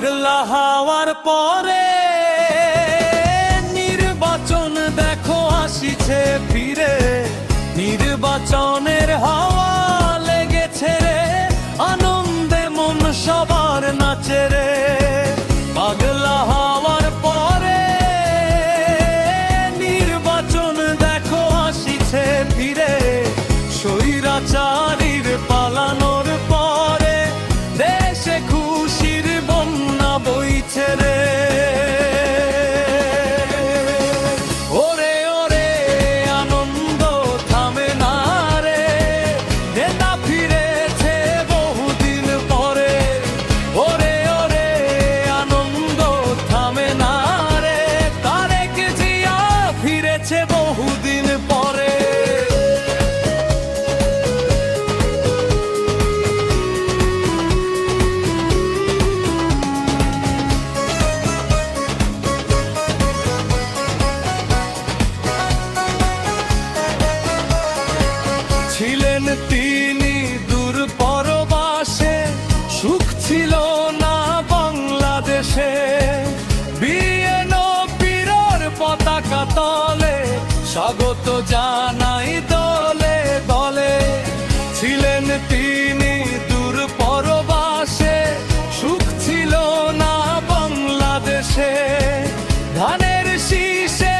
পাগলা হওয়ার পরে নির্বাচন দেখো আসিছে ফিরে, নির্বাচনের হাওয়া লেগেছে রে, আনন্দে মন সবার নাচে রে। পাগলা হওয়ার পরে নির্বাচন দেখো আসিছে ফিরে, স্বৈরাচারীর পালানোর পরে দেশে খুশির বন্যা বইছে রে। ওরে ওরে আনন্দ থামে না রে, নেতা ফিরেছে বহুদিন পরে। ওরে ওরে আনন্দ থামে না রে, তারেক জিয়া ফিরেছে বহুদিন পরে। ছিলেন তিনি দূর পরবাসে, সুখ ছিল না বাংলাদেশে। বিএনপির পতাকা তলে স্বাগত জানাই দলে দলে। ছিলেন তিনি দূর পরবাসে, সুখ ছিল না বাংলাদেশে। ধানের শীষে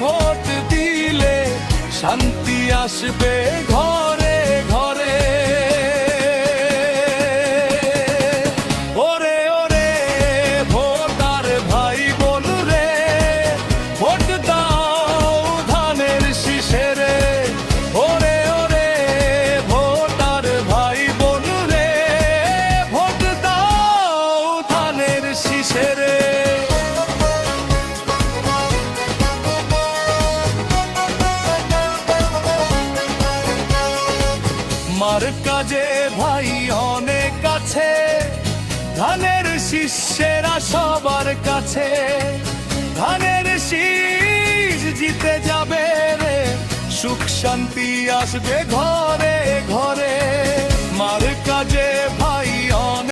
ভোট দিলে শান্তি আসবে ঘরে ঘরে। ওরে ওরে ভোটার ভাই বোন রে, ভোট দাও ধানের শীষে রে। ওরে ওরে ভোটার ভাই বোন রে, ভোট দাও ধানের শীষে রে। মার কাজে ভাই অনেক আছে, ধানের শীষেরা সবার কাছে। ধানের শীষ জিতে যাবে রে, সুখ শান্তি আসবে ঘরে ঘরে। মার কাজে